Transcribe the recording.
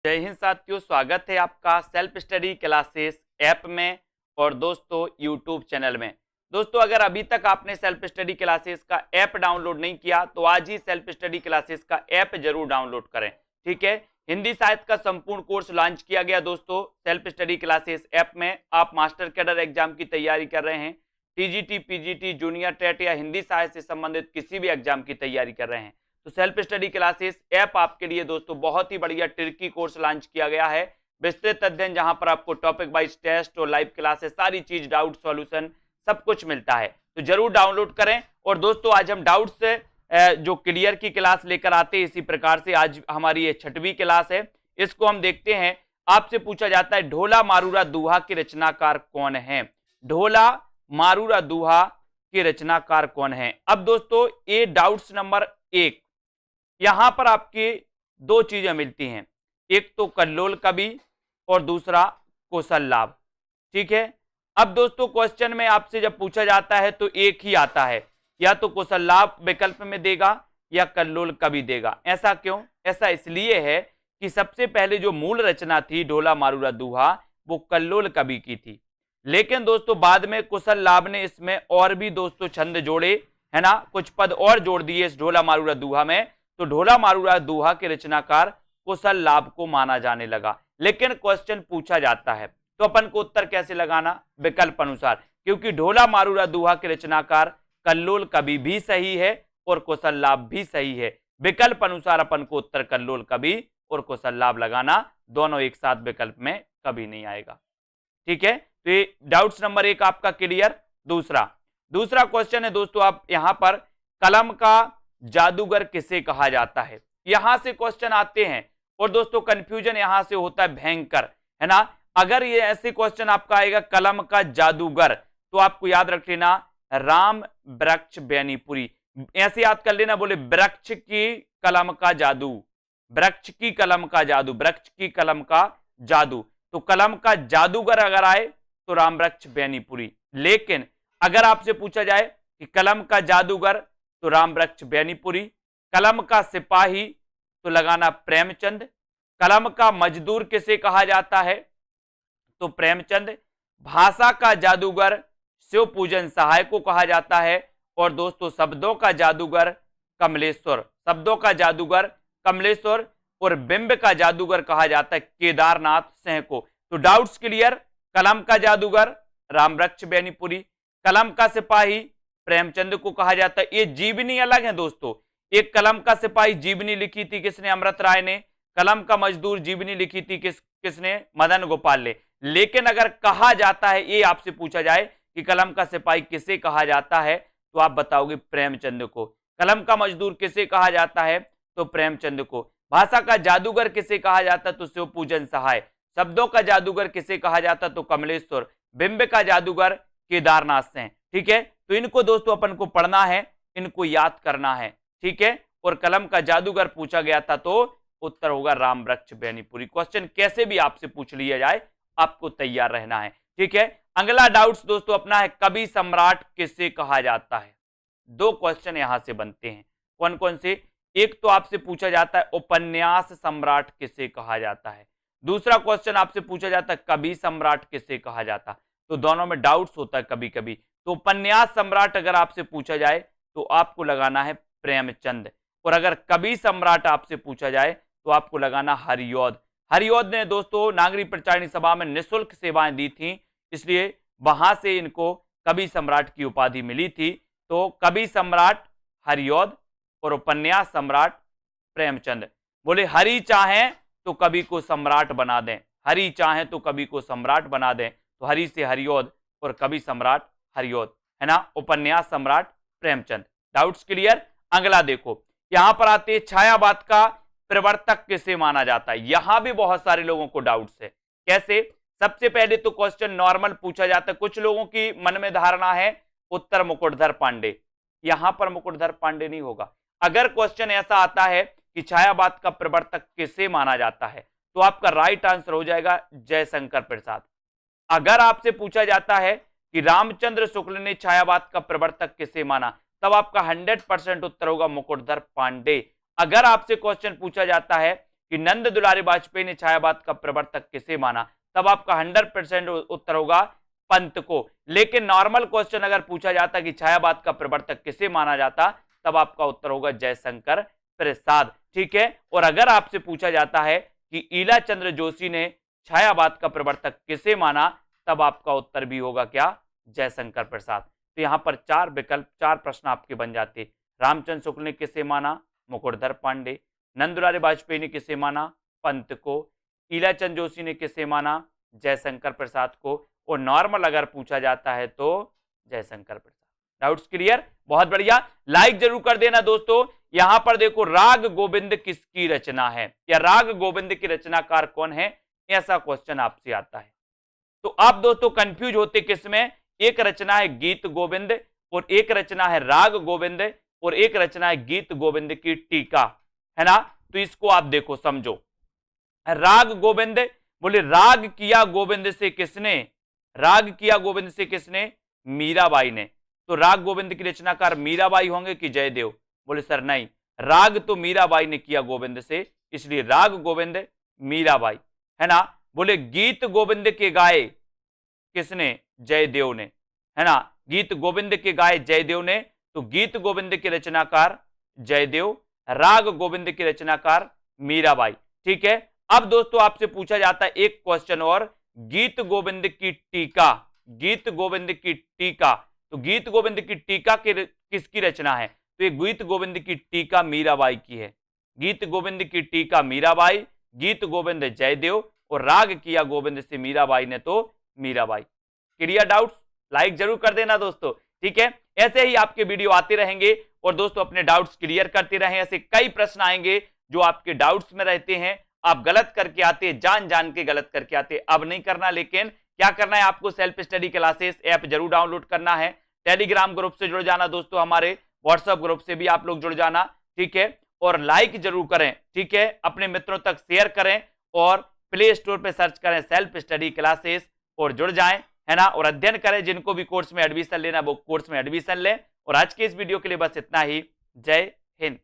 जय हिंद साथियों, स्वागत है आपका सेल्फ स्टडी क्लासेस ऐप में और दोस्तों यूट्यूब चैनल में। दोस्तों अगर अभी तक आपने सेल्फ स्टडी क्लासेस का ऐप डाउनलोड नहीं किया तो आज ही सेल्फ स्टडी क्लासेस का ऐप जरूर डाउनलोड करें। ठीक है, हिंदी साहित्य का संपूर्ण कोर्स लॉन्च किया गया दोस्तों सेल्फ स्टडी क्लासेस ऐप में। आप मास्टर कैडर एग्जाम की तैयारी कर रहे हैं, टीजीटी, पीजीटी, जूनियर टेट या हिंदी साहित्य से संबंधित किसी भी एग्जाम की तैयारी कर रहे हैं तो सेल्फ स्टडी क्लासेस ऐप आपके लिए दोस्तों बहुत ही बढ़िया ट्रिकी कोर्स लॉन्च किया गया है। विस्तृत अध्ययन जहां पर आपको टॉपिक वाइज टेस्ट और लाइव क्लासेस सारी चीज, डाउट सॉल्यूशन सब कुछ मिलता है, तो जरूर डाउनलोड करें। और दोस्तों आज हम डाउट से जो क्लियर की क्लास लेकर आते हैं, इसी प्रकार से आज हमारी ये 6वीं क्लास है। इसको हम देखते हैं। आपसे पूछा जाता है ढोला मारूरा दोहा के रचनाकार कौन है। ढोला मारूरा दोहा के रचनाकार कौन है। अब दोस्तों ये डाउट्स नंबर 1, यहां पर आपकी दो चीजें मिलती हैं, एक तो कल्लोल कवि और दूसरा कौशल। ठीक है, अब दोस्तों क्वेश्चन में आपसे जब पूछा जाता है तो एक ही आता है, या तो कौशल विकल्प में देगा या कल्लोल कवि देगा। ऐसा क्यों? ऐसा इसलिए है कि सबसे पहले जो मूल रचना थी ढोला मारूरा दोहा वो कल्लोल कवि की थी, लेकिन दोस्तों बाद में कौशल ने इसमें और भी दोस्तों छंद जोड़े, है ना, कुछ पद और जोड़ दिए इस ढोला मारूरा दोहा में, तो ढोला मारूरा दोहा के रचनाकार कौशल को माना जाने लगा। लेकिन क्वेश्चन पूछा जाता है तो अपन को उत्तर कैसे लगाना? विकल्प अनुसार, क्योंकि ढोला मारूरा दोहा के रचनाकार कल्लोल कवि भी सही है और कौशल भी सही है। विकल्प अनुसार अपन को उत्तर कल्लोल कवि और कौशल लगाना, दोनों एक साथ विकल्प में कभी नहीं आएगा। ठीक है, तो ये डाउट्स नंबर 1 आपका क्लियर। दूसरा क्वेश्चन है दोस्तों, आप यहां पर कलम का जादूगर किसे कहा जाता है, यहां से क्वेश्चन आते हैं और दोस्तों कंफ्यूजन यहां से होता है भयंकर, है ना। अगर ये ऐसे क्वेश्चन आपका आएगा कलम का जादूगर तो आपको याद रख लेना राम वृक्ष बेनीपुरी, ऐसे याद कर लेना। बोले वृक्ष की कलम का जादू, वृक्ष की कलम का जादू, वृक्ष की कलम का जादू, तो कलम का जादूगर अगर आए तो राम वृक्ष बेनीपुरी। लेकिन अगर आपसे पूछा जाए कि कलम का जादूगर तो राम वृक्ष बेनीपुरी, कलम का सिपाही तो लगाना प्रेमचंद, कलम का मजदूर किसे कहा जाता है तो प्रेमचंद, भाषा का जादूगर शिव पूजन सहाय को कहा जाता है, और दोस्तों शब्दों का जादूगर कमलेश्वर, शब्दों का जादूगर कमलेश्वर, और बिंब का जादूगर कहा जाता है केदारनाथ सिंह को। तो डाउट्स क्लियर, कलम का जादूगर राम वृक्ष बेनीपुरी, कलम का सिपाही प्रेमचंद को कहा जाता है। ये जीवनी अलग है दोस्तों, एक कलम का सिपाही जीवनी लिखी थी किसने? अमृत राय ने। कलम का मजदूर जीवनी लिखी थी किसने? मदन गोपाल ने। लेकिन अगर कहा जाता है, ये आपसे पूछा जाए कि कलम का सिपाही किसे कहा जाता है तो आप बताओगे प्रेमचंद को। कलम का मजदूर किसे कहा जाता है तो प्रेमचंद को। भाषा का जादूगर किसे कहा जाता तो शिव पूजन सहाय, शब्दों का जादूगर किसे कहा जाता तो कमलेश्वर, बिंब का जादूगर केदारनाथ सिंह। ठीक है, तो इनको दोस्तों अपन को पढ़ना है, इनको याद करना है। ठीक है, और कलम का जादूगर पूछा गया था तो उत्तर होगा राम वृक्ष बेनीपुरी। क्वेश्चन कैसे भी आपसे पूछ लिया जाए आपको तैयार रहना है। ठीक है, अगला डाउट्स दोस्तों अपना है कवि सम्राट किसे कहा जाता है। दो क्वेश्चन यहां से बनते हैं, कौन कौन से? एक तो आपसे पूछा जाता है उपन्यास सम्राट किसे कहा जाता है, दूसरा क्वेश्चन आपसे पूछा जाता है कवि सम्राट किसे कहा जाता। तो दोनों में डाउट्स होता है कभी कभी। तो उपन्यास सम्राट अगर आपसे पूछा जाए तो आपको लगाना है प्रेमचंद, और अगर कवि सम्राट आपसे पूछा जाए तो आपको लगाना हरिऔध। हरिऔध ने दोस्तों नागरिक प्रचारिणी सभा में निःशुल्क सेवाएं दी थी, इसलिए वहां से इनको कवि सम्राट की उपाधि मिली थी। तो कवि सम्राट हरिऔध और उपन्यास सम्राट प्रेमचंद। बोले हरि चाहें तो कवि को सम्राट बना दें, हरि चाहें तो कवि को सम्राट बना दें, तो हरि से हरिऔध और कवि सम्राट हरिऔध, है ना, उपन्यास सम्राट प्रेमचंद। Doubts clear. अगला देखो, यहां पर आते हैं छायावाद का प्रवर्तक किसे माना जाता है। यहां भी बहुत सारे लोगों को डाउट्स है, कैसे? सबसे पहले तो क्वेश्चन नॉर्मल पूछा जाता है, कुछ लोगों की मन में धारणा है उत्तर मुकुटधर पांडे, यहां पर मुकुटधर पांडे नहीं होगा। अगर क्वेश्चन ऐसा आता है कि छायावाद का प्रवर्तक किसे माना जाता है तो आपका राइट आंसर हो जाएगा जयशंकर प्रसाद। अगर आपसे पूछा जाता है कि रामचंद्र शुक्ल ने छायावाद का प्रवर्तक किसे माना, तब आपका 100% उत्तर होगा मुकुटधर पांडे। अगर आपसे क्वेश्चन पूछा जाता है कि नंद दुलारी वाजपेयी ने छायावाद का प्रवर्तक किसे माना, तब आपका 100% उत्तर होगा पंत को। लेकिन नॉर्मल क्वेश्चन अगर पूछा जाता कि छायावाद का प्रवर्तक किसे माना जाता, तब आपका उत्तर होगा जयशंकर प्रसाद। ठीक है, और अगर आपसे पूछा जाता है कि ईला चंद्र जोशी ने छायावाद का प्रवर्तक किसे माना, तब आपका उत्तर भी होगा क्या, जयशंकर प्रसाद। तो यहां पर 4 विकल्प, 4 प्रश्न आपके बन जाते। रामचंद्र शुक्ल ने किसे माना, मुकुटधर पांडे। नंदुलारी वाजपेयी ने किसे माना, पंत को। ईलाचंद जोशी ने किसे माना, जयशंकर प्रसाद को। और नॉर्मल अगर पूछा जाता है तो जयशंकर प्रसाद। डाउट्स क्लियर, बहुत बढ़िया, लाइक जरूर कर देना दोस्तों। यहां पर देखो राग गोविंद किसकी रचना है, या राग गोविंद की रचनाकार कौन है, ऐसा क्वेश्चन आपसे आता है। तो आप दोस्तों कंफ्यूज होते किसमें, एक रचना है गीत गोविंद और एक रचना है राग गोविंद और एक रचना है गीत गोविंद की टीका, है ना। तो इसको आप देखो समझो। राग गोविंद, बोले राग किया गोविंद से किसने, राग किया गोविंद से किसने, मीराबाई ने। तो राग गोविंद की रचनाकार मीराबाई होंगे कि जयदेव, बोले सर नहीं, राग तो मीराबाई ने किया गोविंद से, इसलिए राग गोविंद मीराबाई, है ना। बोले गीत गोविंद के गाए किसने, जयदेव ने, है ना। गीत गोविंद के गाए जयदेव ने, तो गीत गोविंद के रचनाकार जयदेव, राग गोविंद की रचनाकार मीराबाई। ठीक है, अब दोस्तों आपसे पूछा जाता है एक क्वेश्चन और, गीत गोविंद की टीका, गीत गोविंद की टीका, तो गीत गोविंद की टीका किसकी रचना है, तो ये गीत गोविंद की टीका मीराबाई की है। गीत गोविंद की टीका मीराबाई, गीत गोविंद जयदेव और राग किया गोविंद से मीराबाई ने, तो मीराबाई। क्लियर डाउट्स, लाइक जरूर कर देना दोस्तों। ठीक है, ऐसे ही आपके वीडियो आते रहेंगे और दोस्तों अपने डाउट्स क्लियर करते रहें। ऐसे कई प्रश्न आएंगे जो आपके डाउट्स में रहते हैं, आप गलत करके आते, जान जान के गलत करके आते। अब नहीं करना, लेकिन क्या करना है आपको, सेल्फ स्टडी क्लासेस ऐप जरूर डाउनलोड करना है। टेलीग्राम ग्रुप से जुड़ जाना दोस्तों, हमारे व्हाट्सएप ग्रुप से भी आप लोग जुड़ जाना। ठीक है, और लाइक जरूर करें। ठीक है, अपने मित्रों तक शेयर करें और प्ले स्टोर पे सर्च करें सेल्फ स्टडी क्लासेस और जुड़ जाएं, है ना। और अध्ययन करें, जिनको भी कोर्स में एडमिशन लेना वो कोर्स में एडमिशन लें। और आज के इस वीडियो के लिए बस इतना ही। जय हिंद।